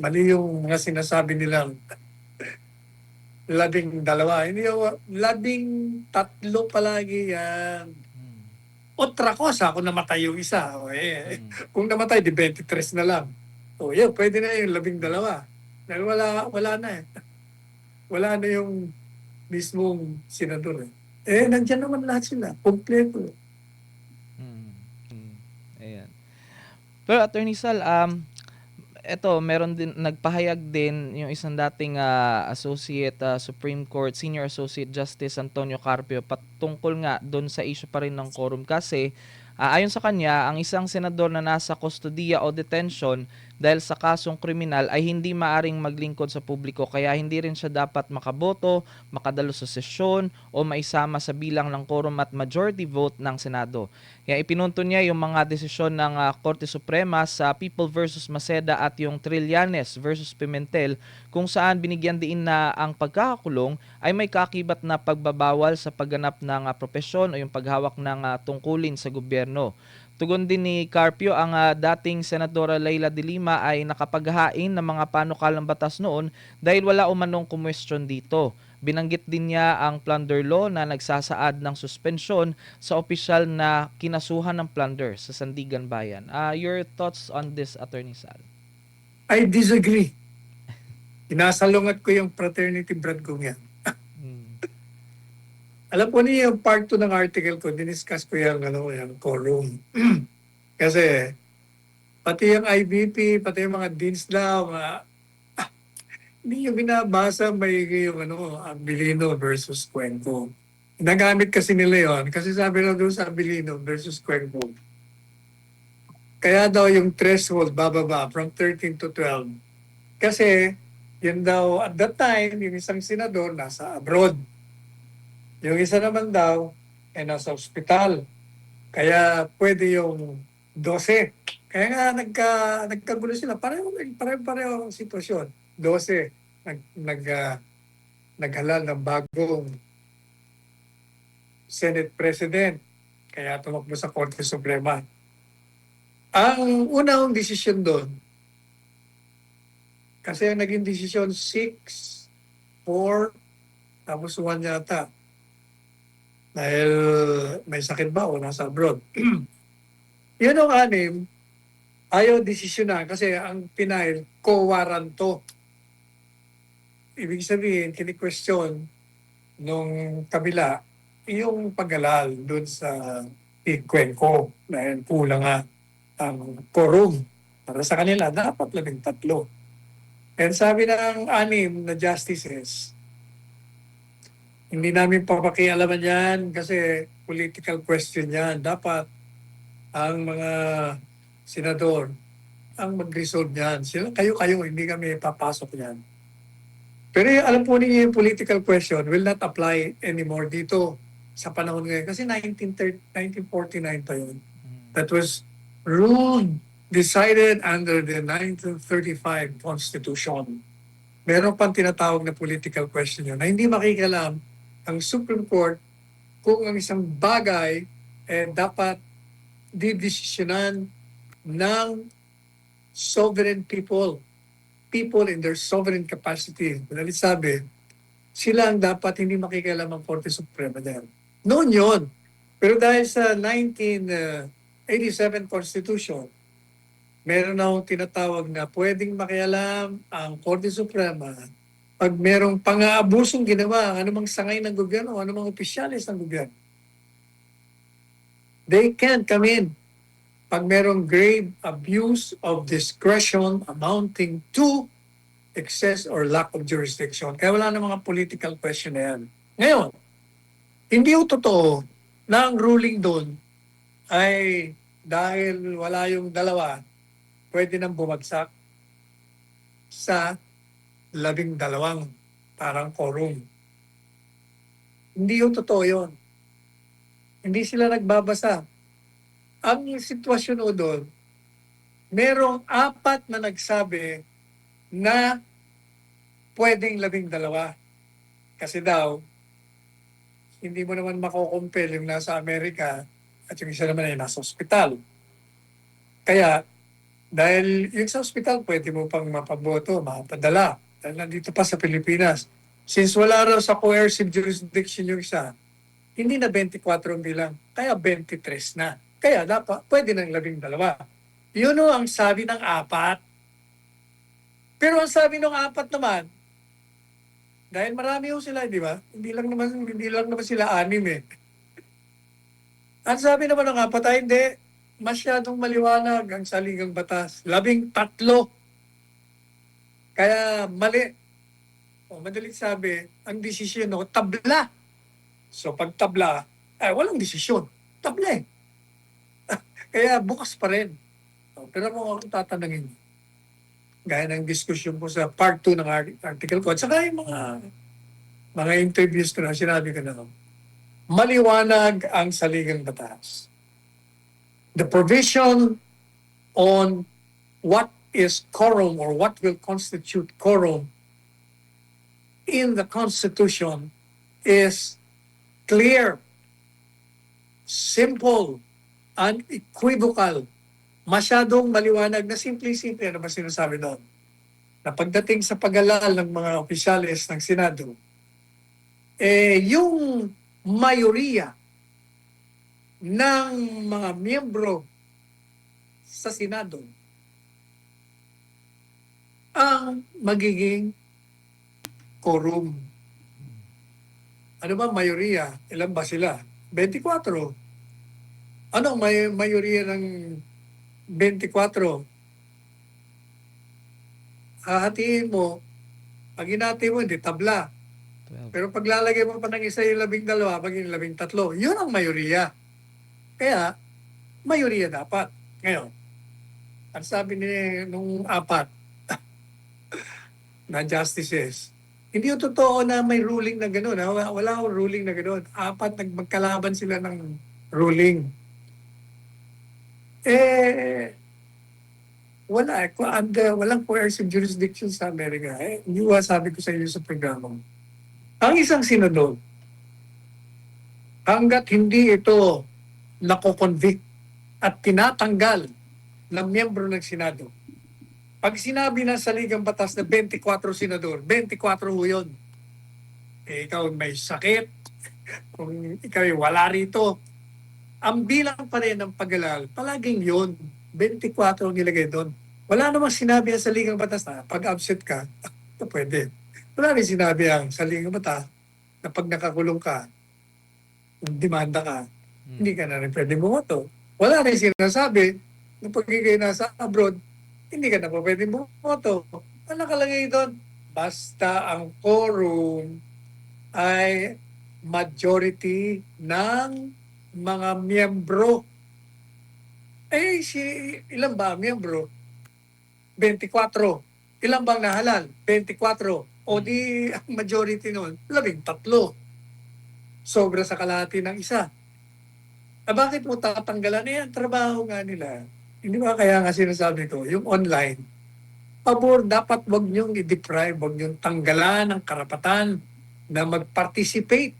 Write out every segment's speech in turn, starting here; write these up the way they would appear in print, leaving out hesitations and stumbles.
Mali yung mga sinasabi nilang 12. Hindi yung 13 palagi yan. Mm. Otra cosa kung namatay yung isa. O, Mm. kung namatay, di 23 na lang. O yun, pwede na yung Mm. 12. Dahil wala na eh. Wala na yung mismong senador eh. Mm. Nandyan naman lahat sila. Kompleto. Mm. Mm. Ayan. Pero Attorney Sal, eto meron din nagpahayag din yung isang dating Associate Supreme Court Senior Associate Justice Antonio Carpio patungkol nga doon sa issue pa rin ng quorum kasi ayon sa kanya ang isang senador na nasa kustodiya o detention dahil sa kasong kriminal ay hindi maaring maglingkod sa publiko kaya hindi rin siya dapat makaboto, makadalo sa sesyon o maisama sa bilang ng quorum at majority vote ng Senado. Kaya ipinunto niya yung mga desisyon ng Korte Suprema sa People versus Maceda at yung Trillanes versus Pimentel kung saan binigyan diin na ang pagkakakulong ay may kakibat na pagbabawal sa pagganap ng propesyon o yung paghawak ng tungkulin sa gobyerno. Tugon din ni Carpio ang dating Senadora Leila de Lima ay nakapaghain ng mga panukalang batas noon dahil wala umanong kumwestiyon dito. Binanggit din niya ang plunder law na nagsasaad ng suspensyon sa opisyal na kinasuhan ng plunder sa Sandigan Bayan. Your thoughts on this, Attorney Sal? I disagree. Inasalungat ko yung fraternity brand kong yan. Mm. Alam ko niya yung part 2 ng article ko, diniscuss ko yung quorum. Kasi, pati yung IBP, pati yung mga deans na, hindi yung binabasa may yung Abilino versus Cuenco. Nagamit kasi nila yon kasi sabi na doon sa Abilino versus Cuenco. Kaya daw yung threshold bababa from 13 to 12. Kasi, yun daw, at that time, yung isang senador nasa abroad. Yung isa naman daw, nasa ospital. Kaya pwede yung 12. Kaya nga nagkagulo sila. Pareho ang sitwasyon. 12. Naghalal ng bagong Senate President. Kaya tumakbo sa Korte Suprema. Ang unang desisyon doon, kasi ang naging desisyon 6, 4, tapos 1 yata. Dahil may sakit ba o nasa abroad. Yun ang 6, ayaw desisyonan kasi ang pinail, co-waranto. Ibig sabihin, kini-question nung kabila yung pag-alal doon sa Cuenco dahil kulang nga ang quorum. Para sa kanila, dapat 13. And sabi ng 6 na justices, hindi namin papakialaman yan kasi political question yan. Dapat ang mga senador ang mag-resolve yan. Sila, kayo, hindi kami papasok yan. Pero alam po niyo yung political question will not apply anymore dito sa panahon ngayon. Kasi 1949 pa yun. That was ruled, decided under the 1935 Constitution. Meron pang tinatawag na political question yun na hindi makikialam ang Supreme Court kung ang isang bagay dapat didesisyonan ng sovereign people in their sovereign capacity. Dahil sabi, sila ang dapat hindi makikialam ang Korte Suprema dyan. Noon yun. Pero dahil sa 1987 Constitution, meron na akong tinatawag na pwedeng makialam ang Korte Suprema pag merong pang-aabusong ginawa ang anumang sangay ng gobyerno, anumang opisyalis ng gobyerno. They can come in pag merong grave abuse of discretion amounting to excess or lack of jurisdiction. Kaya wala na mga political question na yan. Ngayon, hindi yung totoo na ang ruling doon ay dahil wala yung dalawa, pwede nang bumagsak sa 12 parang quorum. Hindi yung totoo yun. Hindi sila nagbabasa. Ang sitwasyon o doon, merong 4 na nagsabi na pwedeng 12. Kasi daw, hindi mo naman mako-compel yung nasa Amerika at yung isa naman ay nasa ospital. Kaya, Dahil yung sa ospital, pwede mo pang mapaboto, mapadala. Dahil nandito pa sa Pilipinas. Since wala raw sa coercive jurisdiction yung isa, hindi na 24 ang bilang, kaya 23 na. Kaya dapat, pwede ng 12. Yun o ang sabi ng 4. Pero ang sabi ng 4 naman, dahil marami ho sila, di ba? Hindi lang naman sila 6 eh. Ang sabi naman ng 4 ay hindi, masyadong maliwanag ang saligang batas. 13. Kaya mali. O madaling sabi, ang desisyon no, tabla. So pag tabla, ay walang desisyon. Tabla eh. Kaya bukas pa rin. O, pero kung ako tatanungin, gaya ng diskusyon ko sa part 2 ng article ko, at saka yung mga interviews ko na sinabi ko na, maliwanag ang saligang batas. The provision on what is quorum or what will constitute quorum in the Constitution is clear, simple, unequivocal, masyadong maliwanag na simple-simple. Ano ba sinasabi doon? Na pagdating sa pag-alal ng mga opisyalis ng Senado, yung mayoriya ng mga miyembro sa Senado ang magiging quorum. Ano ba mayoriya? Ilan ba sila? 24. Anong mayoriya ng 24? Hahatiin mo, pag hinati mo, hindi tabla. 12. Pero pag lalagay mo pa ng isa yung 12, maging 13. Yun ang mayoriya. Kaya, mayoriya dapat. Ngayon, ang sabi nung 4 na justices, hindi yung totoo na may ruling na gano'n. Wala akong ruling na gano'n. 4 magkalaban sila ng ruling. Wala. Walang coercive jurisdiction sa Amerika. Hindi sabi ko sa inyo sa programa. Ang isang senador, hanggat hindi ito nako-convict at tinatanggal ng miyembro ng Senado, pag sinabi na sa Ligang Batas na 24 senador, 24 ho yun. Ikaw may sakit, kung ikaw ay wala rito, ang bilang pa rin ng pag-alal, palaging yun, 24 ang nilagay doon. Wala namang sinabi sa Ligang Batas na pag absent ka, ito pwede. Wala rin sinabi ang sa Ligang Batas na pag nakakulong ka, demanda ka, hindi ka na rin pwede bumoto. Wala rin sinasabi na pag ikay nasa abroad, hindi ka na po pwede bumoto. Ano nakalagay doon? Basta ang quorum ay majority ng mga miyembro. Ilan ba ang miyembro? 24. Ilan bang nahalal? 24. O di ang majority noon, 13. Sobra sa kalahati ng isa. Bakit mo tatanggalan? Ang trabaho nga nila. Hindi ba kaya nga sinasabi ko, yung online, pabor, dapat wag niyong i-deprive, wag niyong tanggalan ng karapatan na mag-participate,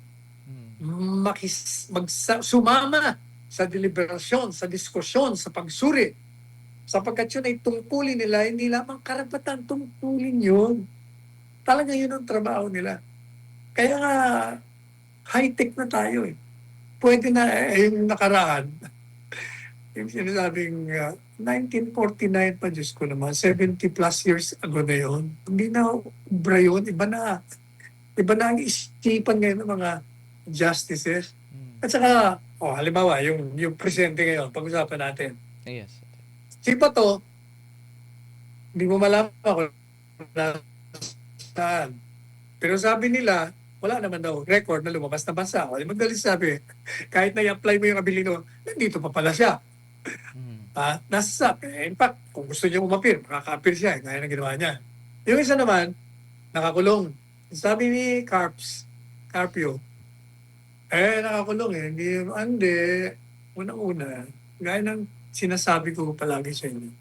sumama sa deliberasyon, sa diskusyon, sa pagsuri. Sapagkat yun ay tungkulin nila, hindi lamang karapatan, tungkulin yun. Talaga yun ang trabaho nila. Kaya nga, high-tech na tayo eh. Pwede na yung nakaraan, yung sinasabing 1949 pa, Diyos ko naman, 70 plus years ago na yun. Hindi na ubra yun, iba na ang isipan ngayon ng mga justices. At saka, halimbawa, yung presidente ngayon, pag-usapan natin. Yes. Si Bato, hindi mo malaman kung saan. Pero sabi nila, wala naman daw record na lumabas na bansa. Magaling sabi, kahit na i-apply mo yung abilino, nandito pa pala siya. Nasa, in fact, kung gusto niya umapir, makaka-appear siya, gaya ng ginawa niya. Yung isa naman, nakakulong. Sabi ni Carpio, nakakulong hindi, unang-una, gaya ng sinasabi ko palagi sa inyo.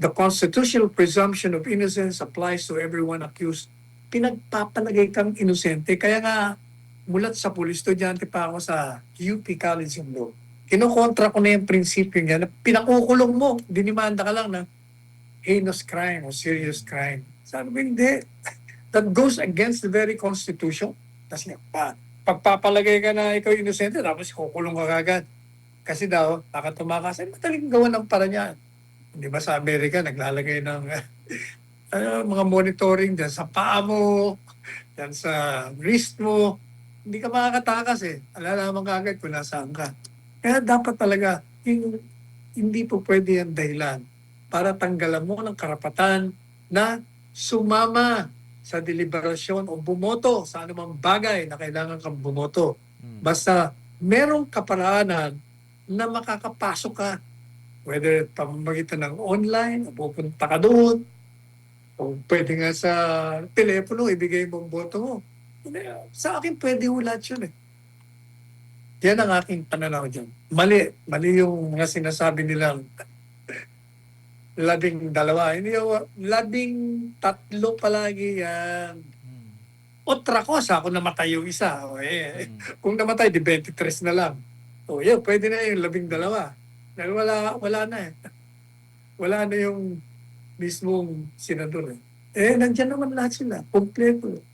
The constitutional presumption of innocence applies to everyone accused. Pinagpapalagay kang inosente. Kaya nga, mulat sa pulis, estudyante pa ako sa UP College of Law. Kinokontra ko na yung prinsipyo niya na pinakukulong mo, dinimanda ka lang na heinous crime o serious crime. Sabi ko, hindi. That goes against the very Constitution. Kasi pagpapalagay ka na ikaw inosente, tapos kukulong ka kagad. Kasi daw, nakatumakas, ay madaling gawa ng para niyan. Di ba sa Amerika, naglalagay ng mga monitoring dyan sa paa mo, dyan sa wrist mo. Hindi ka makakatakas eh. Alalaman ka agad kung nasaan ka. Kaya dapat talaga, hindi po pwede yung dahilan para tanggalan mo ng karapatan na sumama sa deliberasyon o bumoto sa anumang bagay na kailangan kang bumoto. Basta merong kaparaanan na makakapasok ka, whether pamamagitan ng online, o pupunta ka doon, o pwede nga sa telepono, ibigay mo ang boto mo. Sa akin, pwede ho lahat yun eh. Yan ang aking pananaw dyan. Mali. Mali yung mga sinasabi nilang 12. Hindi yung 13 palagi yan. Otra cosa, kung namatay yung isa. O, kung namatay, di 23 na lang. O yun, pwede na yung 12. Dahil wala na eh. Wala na yung mismong senador eh. Nandiyan naman lahat sila. Kompleto.